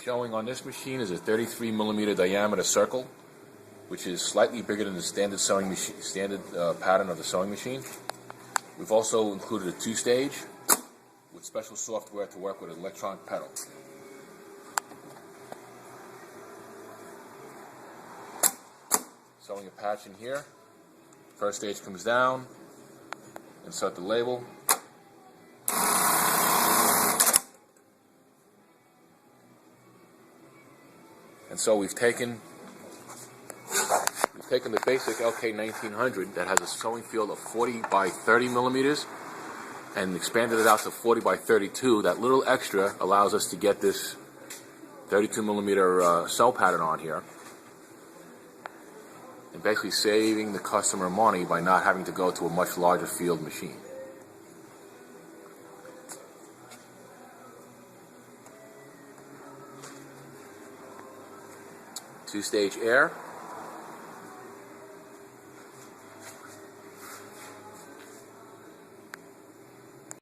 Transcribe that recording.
showing on this machine is a 33 millimeter diameter circle, which is slightly bigger than the standard sewing machine, pattern of the sewing machine. We've also included a 2-stage with special software to work with an electronic pedal. Sewing a patch in here. First stage comes down, insert the label. And so we've taken the basic LK1900 that has a sewing field of 40 by 30 millimeters and expanded it out to 40 by 32. That little extra allows us to get this 32 millimeter sew pattern on here, and basically saving the customer money by not having to go to a much larger field machine. 2-stage air.